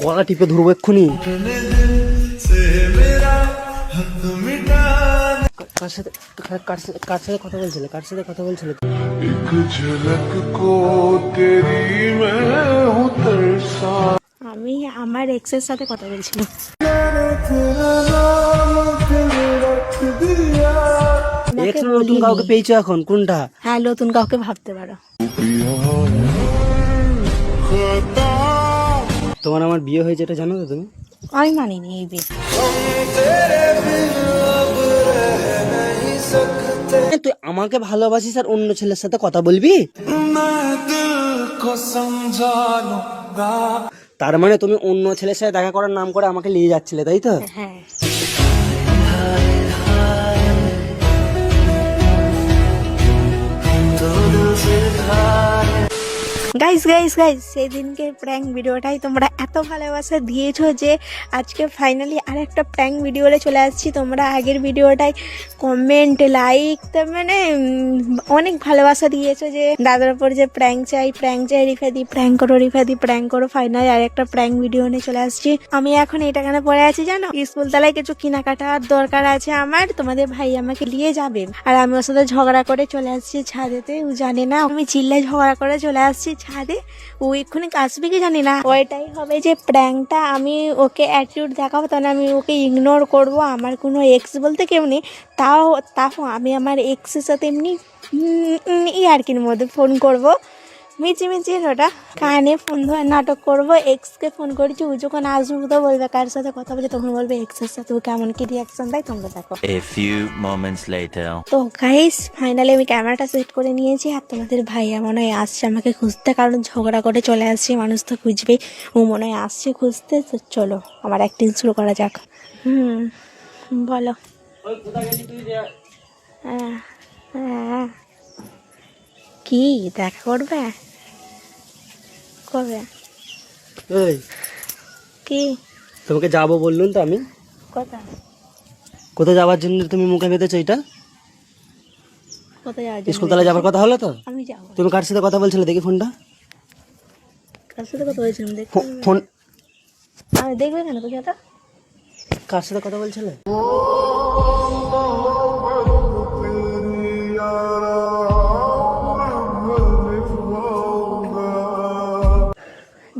গলা টিপে ধরবো এক্ষুনি। কার সাথে কার সাথে কথা বলছিলে? কার সাথে কথা বলছিলে? আমি আমার এক্সের সাথে কথা বলছিলাম। এক্স নতুন কাউকে পেয়েছো এখন? কোনটা? হ্যাঁ, নতুন কাউকে ভাবতে পারো। তোমার আমার বিয়ে হয়েছে এটা জানো তো তুমি? আমি মানিনি এই বিয়ে। তুই আমাকে ভালোবাসিস আর অন্য ছেলের সাথে কথা বলবি? তার মানে তুমি অন্য ছেলের সাথে দেখা করার নাম করে আমাকে নিয়ে যাচ্ছিলে, তাই তো? হ্যাঁ। গাইস সেই দিনকে প্র্যাঙ্ক ভিডিওটাই তোমরা এত ভালোবাসা দিয়েছো যে আজকে ফাইনালি আর একটা প্র্যাঙ্ক ভিডিওতে চলে আসছি। তোমরা আগের ভিডিওটাই কমেন্ট লাইক মানে অনেক ভালোবাসা দিয়েছো যে দাদার উপর যে প্র্যাঙ্ক চাই রিফাদি, প্র্যাঙ্ক করো। ফাইনালি আর একটা প্র্যাঙ্ক ভিডিও নিয়ে চলে আসছি। আমি এখন এটা কেন পড়ে আছি জানো? স্কুল তলায় কিছু কেনাকাটার দরকার আছে আমার, তোমাদের ভাই আমাকে নিয়ে যাবে আর আমি ওর সাথে ঝগড়া করে চলে আসছি ছাদেতে। ও জানে না আমি চিল্লাই ঝগড়া করে চলে আসছি ছাদে। ও এক্ষুনি আসবে কি জানি না। ওইটাই হবে যে প্র্যাঙ্কটা। আমি ওকে অ্যাটিটিউড দেখাবো, তাহলে আমি ওকে ইগনোর করব। আমার কোনো এক্স বলতে কেউ নেই, তাও আমি আমার এক্সের সাথে এমনি ইয়ার্কির মধ্যে ফোন করব, মিচি ওটা কানে ফোন ধরে নাটক করবো। এক্সকে ফোন করেছি, ও যখন আসবো তো বলবে কার সাথে কথা বলছে, তখন বলবে এক্সের সাথে। ও কেমন কি রিয়াকশন দেয় তোমরা দেখো। A few moments later. তো গাইস ফাইনালি আমি ক্যামেরাটা সেট করে নিয়েছি আর তোমাদের ভাইয়া মনে হয় আসছে আমাকে খুঁজতে, কারণ ঝগড়া করে চলে আসছে, মানুষ তো খুঁজবেই। ও মনে হয় আসছে খুঁজতে। তো চলো আমার অ্যাক্টিং শুরু করা যাক। বলো। হ্যাঁ কি দেখা করবে? কবে? এই কি তোমাকে যাবো বললুম তো আমি। কোথায় যাওয়ার জন্য তুমি মুখে বেঁধেছো এটা? কোথায় যাওয়ার জন্য? স্কুল তলায় যাবার কথা হলো তো? আমি যাবো। তুমি কার সাথে কথা বলছিলে দেখি ফোনটা? কার সাথে কথা বলছিলাম দেখতে? ফোন আমি দেখবে কেন তো সেটা? কার সাথে কথা বলছিলে?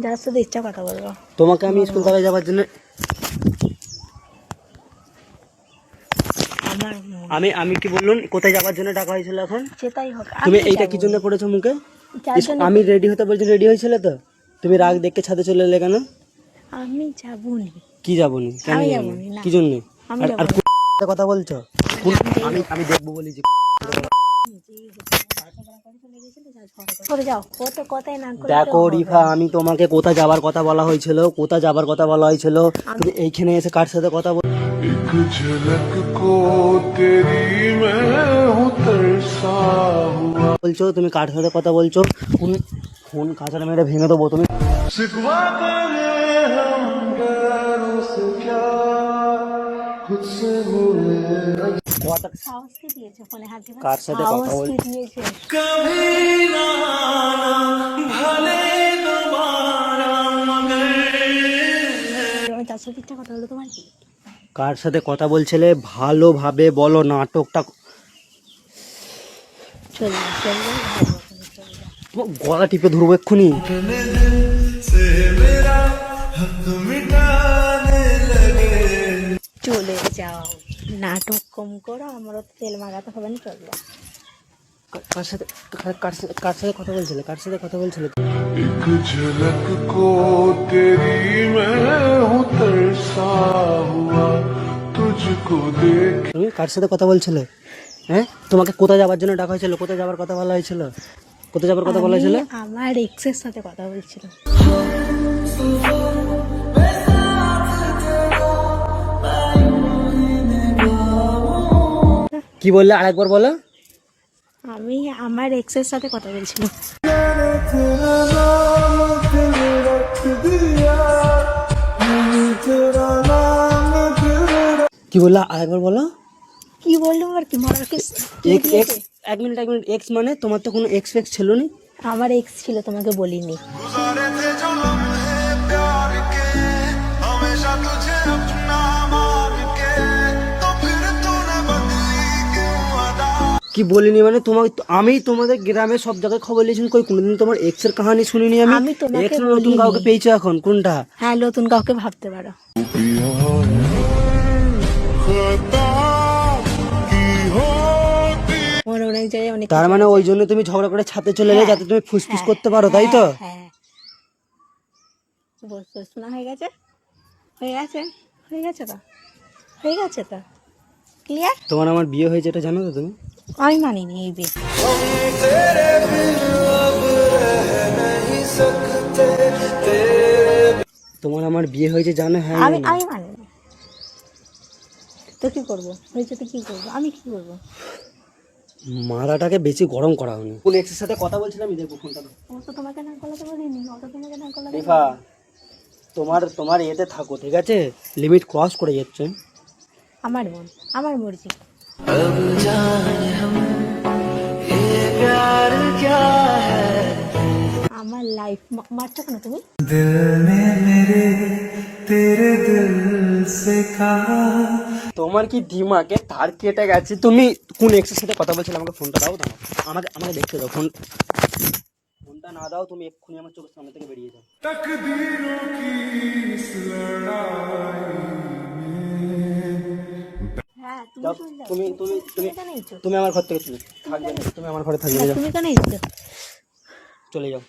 যার সাথে ইচ্ছা কথা বলবো। তোমাকে আমি স্কুল তলায় যাওয়ার জন্য আমি কি বললুম কোথায় যাওয়ার জন্য ডাকা হয়েছিল? এখন সেটাই হোক। তুমি এইটা কি জন্য পড়েছো মুখে? আমি রেডি হতে বলছি, রেডি হয়েছিল তো? তুমি রাগ দেখে ছাদে চলে এলে কেন? আমি যাবনি। কি যাবনি? কেন যাবনি? কি জন্য? আর কথা বলছো? আমি দেখবো বলি যে দেখো রিফা, আমি তোমাকে কোথায় যাবার কথা বলা হয়েছিল? তুমি এইখানে এসে কার সাথে কথা বলছো? তুমি কার সাথে কথা বলছো? ফোন কাঁচাটা মেরে ভেঙে দেবো তুমি। কার সাথে কথা বলছো? কার সাথে কথা বলছিলে ভালোভাবে বলো, নাটকটা গলা টিপে ধরবো এক্ষুনি। চলে যাও, নাটক কম করো, আমারও তেল মাখাতে হবে না, চলবে। কার সাথে কথা বলছিলে? তুমি কার সাথে কথা বলছিলে? হ্যাঁ, তোমাকে কোথায় যাবার জন্য ডাকা হয়েছিল? কোথায় যাবার কথা বলা হয়েছিল? আমার এক্সের সাথে কথা বলছিলাম। কি বললে? আরেকবার বলো। আমি আমার এক্সের সাথে কথা বলছিলাম। কি বললা? আরেকবার বলো। কি বললাম আর কি? এক মিনিট। এক্স মানে তোমার তো কোনো এক্স ছিল না? আমার এক্স ছিল, তোমাকে বলিনি। কি বলিনি মানে তোমার আমি তোমাদের গ্রামে সব জায়গায় খবর নিয়েছি, কই কোনোদিন তোমার এক্স এর কাহিনী শুনিনি আমি। আমি তোমাকে এক্স নতুন বলিনি। কাউকে পেয়েছো এখন কোনটা? হ্যাঁ, নতুন কাউকে ভাবতে পারো। আমার অনেক জায়গায় অনেক তার কিছু মানে আছে। ওই জন্য তুমি ঝগড়া করে ছাদে চলে এলে হ্যাঁ, যাতে তুমি ফুসফুস হ্যাঁ, করতে পারো, তাই তো? হ্যাঁ। বস বস শোনা হয়ে গেছে, হয়ে গেছে, হয়ে গেছে তো, হয়ে গেছে তো, ক্লিয়ার। তোমার আমার বিয়ে হয়েছে এটা জানো তো তুমি? আমি মানিনি এই বিয়ে। তোমার আমার বিয়ে হয়েছে জানো? হ্যাঁ আমি জানো। আমি মানিনি। তো কি করবো, হয়েছে তো কি করবো, আমি কি করবো? মারাটাকে বেশি গরম করা হয়নি। কোন এক্সের সাথে কথা বলছিলাম আমি, দেখবো ফোনটা দাও। ও তো তোমাকে না কলাতে বলিনি, ও তো তোমাকে না কলাতে রিফা, তোমার তোমার এতে থাকো, ঠিক আছে? লিমিট ক্রস করে যাচ্ছে। আমার মন, আমার মর্জি। আমার লাইফ মারছো কেন তুমি? তোমার কি দিমাগে তার কেটে গেছে? তুমি কোন এক্সের সাথে কথা বলছিলে? আমাকে ফোনটা দাও, দাও আমাকে, আমাকে দেখতে দাও। ফোনটা না দাও তুমি এক্ষুনি আমার চোখের সামনে থেকে বেরিয়ে যাও। হ্যাঁ, তুমি যাও, চলে যাও। তুমি তুমি তুমি কেন এইছো? তুমি আমার ঘর থেকে চলে থাকবে না, তুমি আমার ঘরে থাকবে না, যাও তুমি কেন এইছো? চলে যাও।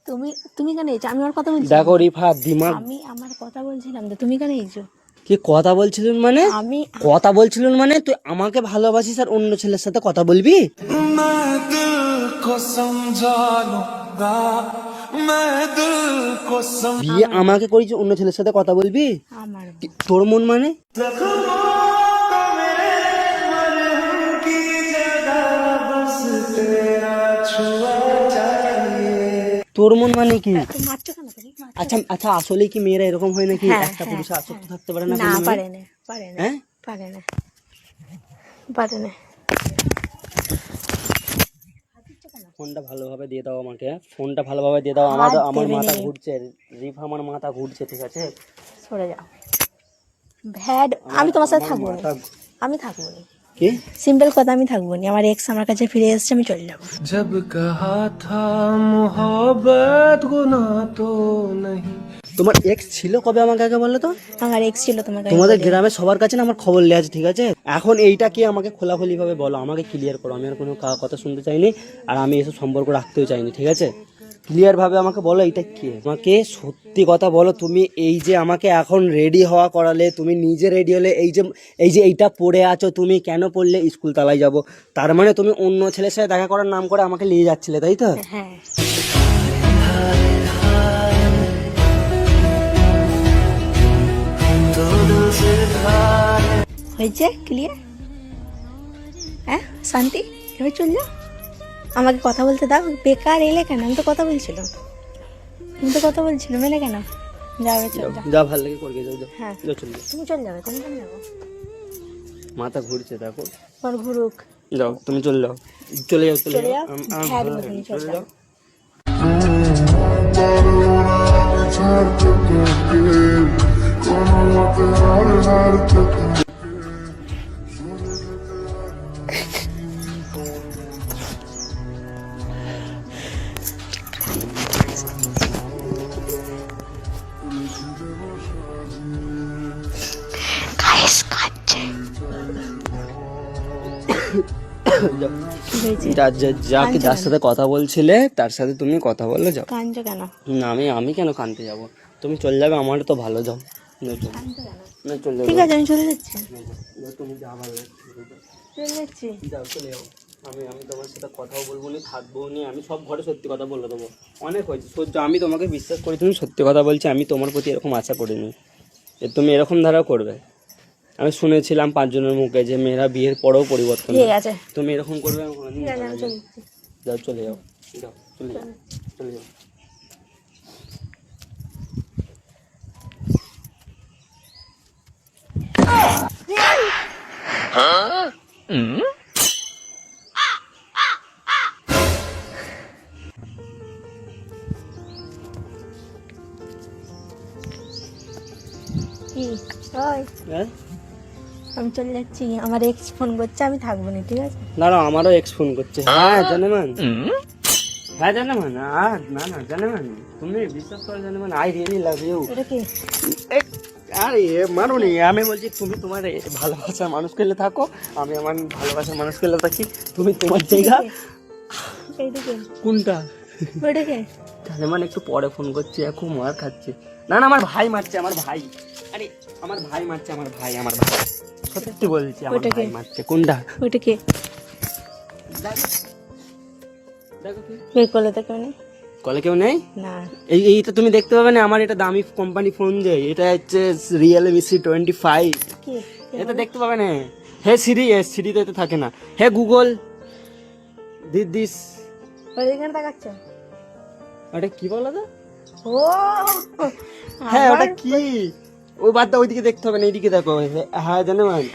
তুমি তুমি কেন এইছো? আমি আমার কথা বলছি। দেখো রিফা, দিমাগ আমি আমার কথা বলছিলাম তো, তুমি কেন এইছো? কি কথা বলছিলেন মানে? আমি কথা বলছিলেন মানে তুই আমাকে ভালোবাসিস আর অন্য ছেলের সাথে কথা বলবি? বিয়ে আমাকে করেছি, অন্য ছেলের সাথে কথা বলবি? আমার তোর মন মানে? তোর মন মানে কি? তো মারছো কেন তুমি? আচ্ছা আচ্ছা, আসলে কি মেয়েরা এরকম হয় নাকি? হ্যাঁ, একটা হ্যাঁ, পুরুষে আসক্ত থাকতে পারে না না, কোনো মেয়ে? পারে না, পারে না, হ্যাঁ? পারে না, পারে না। ফোনটা ভালোভাবে দিয়ে দাও আমাকে, ফোনটা ভালোভাবে দিয়ে দাও। আমার আমার মাথা ঘুরছে রিফা, আমার মাথা ঘুরছে, ঠিক আছে? সরে যাও ভ্যাড। আমি তোমার সাথে থাকবো না, মাথা- আমি থাকবো না। কি? সিম্পল কথা, আমি থাকবো না। আমার এক্স আমার কাছে ফিরে এসেছে, আমি চলে যাবো। जब कहा था मोहब्बत गुनाह तो नहीं। তোমার এক্স ছিল কবে আমাকে আগে বলো তো? আমার এক্স ছিল তোমাকে। তোমাদের গ্রামে সবার কাছে না আমার খবর লেগে আছে, ঠিক আছে? এখন এইটা কি আমাকে খোলাখুলি ভাবে বলো, আমাকে ক্লিয়ার করো। আমি আর কোনো কথা শুনতে চাইনি, আর আমি এসব সম্পর্ক রাখতেও চাইনি, ঠিক আছে? ক্লিয়ার ভাবে আমাকে বলো এটা কি। আমাকে সত্যি কথা বলো, তুমি এই যে আমাকে এখন রেডি হওয়া করালে, তুমি নিজে রেডি হলে, এই যে এইটা পড়ে আছো, তুমি কেন পড়লে? স্কুল তালায় যাব, তার মানে তুমি অন্য ছেলের সাথে দেখা করার নাম করে আমাকে নিয়ে যাচ্ছিলে, তাই তো? হ্যাঁ, হয়েছে ক্লিয়ার। হ্যাঁ, শান্তি, এবার চল যাও। আমাকে কথা বলতে দাও। বেকার এলে কেন? আমি তো কথা বলছিলাম, আমি তো কথা বলছিলাম, এলে কেন? যাও, চল যাও। যা ভালো লাগে করবে, যাও যাও হ্যাঁ, যাও, চলে যাও। তুমি চল যাবে, তুমি কেন যাবো? মাথা ঘুরছে দেখো। তোর ঘুরুক, যাও, তুমি চলে যাও, চলে যাও, চলে যাও। আমার হ্যাঁ, ভালো তুমি লাগে, চলে চলে যাও। যাও। গাইস কাচ্ছে। যাও। কি হয়েছে? যার সাথে কথা বলছিলে তার সাথে তুমি কথা বলে যাও। কাঁদছো কেন? না, আমি কেন কানতে যাব? তুমি চলে যাবে, আমার তো ভালো। যাও না, চলো কাঁদছো কেন? না, চলে যাও। ঠিক আছে, আমি চলে যাচ্ছি, যাও, তুমি যা ভালো লাগে, চলে যাচ্ছি। যাও, চলে যাও। আমি তোমার সাথে কথাও বলবো না, থাকবো না। আমি সব ঘরে সত্যি কথা বলে দেবো। অনেক হয়েছে সহ্য, আমি তোমাকে বিশ্বাস করি, তুমি সত্যি কথা বলছি। আমি তোমার প্রতি এরকম আশা করিনি যে তুমি এরকম ধারাও করবে। আমি শুনেছিলাম 5 জনের মুখে যে মেয়েরা বিয়ের পরেও পরিবর্তন হয়। ঠিক আছে, তুমি এরকম করবে আমি কোনোদিন ঠিক আছে, আমি ভাবিনি। চলে যাচ্ছি। যাও, চলে যাও, যাও, চলে যাও, চলে যাও। কি? ওই, হ্যাঁ? আমি চলে যাচ্ছি, আমার এক্স ফোন করছে, আমি থাকবো না, ঠিক আছে? দাঁড়াও, আমারও এক্স ফোন করছে। হ্যাঁ জানেমান, হ্যাঁ জানেমান, আর না না জানেমান, তুমি বিশ্বাস করো জানেমান, আই রিয়েলি লাভ ইউ। এটা কি? আরে মানো নি, আমি বলছি তুমি তোমার ভালোবাসার মানুষ পেলে থাকো, আমি আমার ভালোবাসার মানুষ পেলে থাকি, তুমি তোমার জায়গা। এইটা কি? কোনটা? ওইটা কি? জানেমান একটু পরে ফোন করছি, এখন মার খাচ্ছে। না না, আমার ভাই মারছে, আমার ভাই। আরে আমার ভাই মারছে, আমার ভাই, আমার ভাই, সত্যি বলছি, আমার ওইটা কে? ভাই মারছে। কোনটা? ওইটা কি? দেখো কি বের করলে তো কেউ নেই। কলে কেউ নেই। না, এইটা তুমি দেখতে পাবে না, আমার এটা দামি কোম্পানি ফোন, যে এটা হচ্ছে রিয়েলমি C25। কি? এটা দেখতে পাবে না। হে সিরি, সিরি তো এতে থাকে না। Hey Google, this. ওইখানে তাকাচ্ছে। ওটা কি বলো তো? ও হ্যাঁ ওটা কি? ও বাদ দাও, ওইদিকে দেখতে হবে না, এইদিকে দেখো। হ্যাঁ জানো ভাই,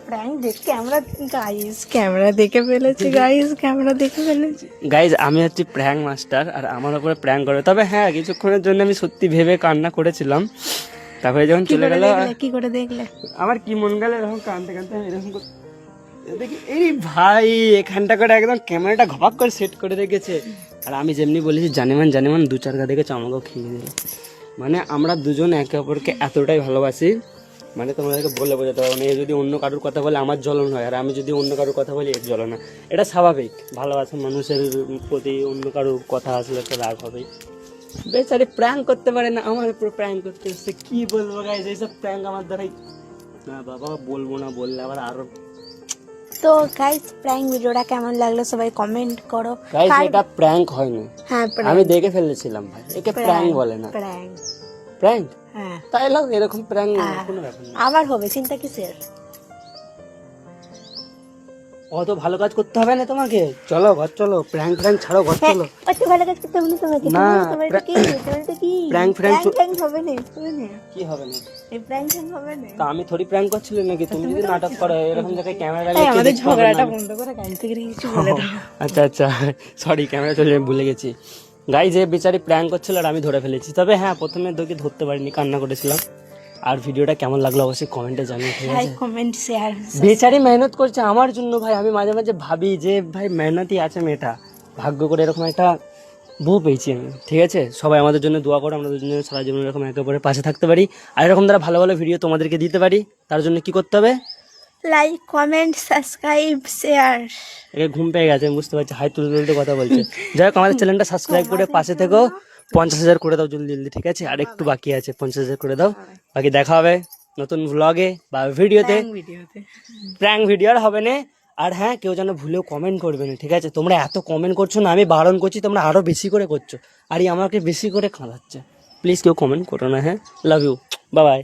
প্র্যাঙ্ক দেখ, ক্যামেরা গাইস, ক্যামেরা দেখে ফেলেছি গাইস, ক্যামেরা দেখে ফেলেছি। গাইজ আমি হচ্ছি প্র্যাঙ্ক মাস্টার, আর আমার উপরে প্র্যাঙ্ক করে। তবে হ্যাঁ, কিছুক্ষণের জন্য আমি সত্যি ভেবে কান্না করেছিলাম, তারপরে যখন কি চলে করে গেল, দেখলে? কি করে দেখলে? আমার কি মন গেল এরকম কানতে কানতে, আমি এরকম দেখি, এই ভাই এখানটা করে একদম ক্যামেরাটা ঘপাক করে সেট করে রেখেছে। আর আমি যেমনি বলেছি জানেমান 2-4 গা দেখেছে, আমাকেও খেয়ে দিল। মানে আমরা দুজন একে অপরকে এতটাই ভালোবাসি, মানে তোমাদেরকে বলে বোঝাতে পারবো না। এ যদি অন্য কারোর কথা বলে আমার জ্বলন হয়, আর আমি যদি অন্য কারোর কথা বলি এর জ্বলন হয়। এটা স্বাভাবিক, ভালোবাসা মানুষের প্রতি অন্য কারোর কথা আসলে একটা রাগ হবেই। বেচারে প্র্যাঙ্ক করতে পারে না, আমার উপর প্র্যাঙ্ক করতে এসছে। কি বলবো গাইজ, এইসব প্র্যাঙ্ক আমার দ্বারাই না বাবা, বলবো না, বললে আবার আরো। তো গাইস, প্র্যাঙ্ক ভিডিওটা কেমন লাগলো সবাই কমেন্ট করো। গাইজ এটা প্র্যাঙ্ক হয়নি, হ্যাঁ, আমি দেখে ফেলেছিলাম ভাই, একে প্র্যাঙ্ক বলে না। প্র্যাঙ্ক, প্র্যাঙ্ক হ্যাঁ। তাই লাও, এরকম প্র্যাঙ্ক কোনো ব্যাপার না। আবার হবে, চিন্তা কিসের? অত ভালো কাজ করতে হবে না তোমাকে, চলো ঘর চলো, প্র্যাঙ্ক ছাড়ো, ঘর চলো। অত ভালো কাজ করতে হবে না তোমাকে। না, তোমার এটা কি? তোমার এটা কি? প্র্যাঙ্ক প্র্যাঙ্ক হবে না, হবে না। কি হবে না? এই প্র্যাঙ্ক হবে না। তা আমি থোড়ি প্র্যাঙ্ক করছিলাম নাকি? তুমি যদি নাটক করো এরকম জায়গায় ক্যামেরা এই লাগিয়ে আমাদের ঝগড়াটা বন্ধ করে গান থেকে কিছু বলে দাও। আচ্ছা সরি, ক্যামেরা চলে আমি ভুলে গেছি। গাই যে বেচারি প্র্যাঙ্ক করছিল আর আমি ধরে ফেলেছি। তবে হ্যাঁ, প্রথমে তোকে ধরতে পারিনি, কান্না করেছিলাম। আর ভিডিওটা কেমন লাগলো অবশ্যই কমেন্টে জানিয়ে, ঠিক আছে? Like, comment, share. বেচারি মেহনত করছে আমার জন্য ভাই। আমি মাঝে মাঝে ভাবি যে ভাই মেহনতই আছে মেয়েটা, ভাগ্য করে এরকম একটা বউ পেয়েছি আমি, ঠিক আছে? সবাই আমাদের জন্য দোয়া করো, আমরা দুজনে সারা জীবন এরকম একে অপরের পাশে থাকতে পারি, আর এরকম দ্বারা ভালো ভালো ভিডিও তোমাদেরকে দিতে পারি। তার জন্য কি করতে হবে? Like, comment, subscribe, share. একে ঘুম পেয়ে গেছে, আমি বুঝতে পারছি, হাই তুলতে তুলতে কথা বলছে। যাই হোক, আমাদের চ্যানেলটা সাবস্ক্রাইব করে পাশে থেকো। 50,000 করে দাও জলদি, ঠিক আছে? আর একটু বাকি আছে, 50,000 করে দাও। বাকি দেখা হবে নতুন ব্লগে বা ভিডিওতে। প্র্যাঙ্ক ভিডিও আর হবে না। আর হ্যাঁ, কেউ যেন ভুলেও কমেন্ট করবে না, ঠিক আছে? তোমরা এত কমেন্ট করছো না, আমি বারণ করছি, তোমরা আরো বেশি করে করছো, আর আমাকে বেশি করে কাঁদাচ্ছে। প্লিজ কেউ কমেন্ট করো না, হ্যাঁ? Love you, bye by.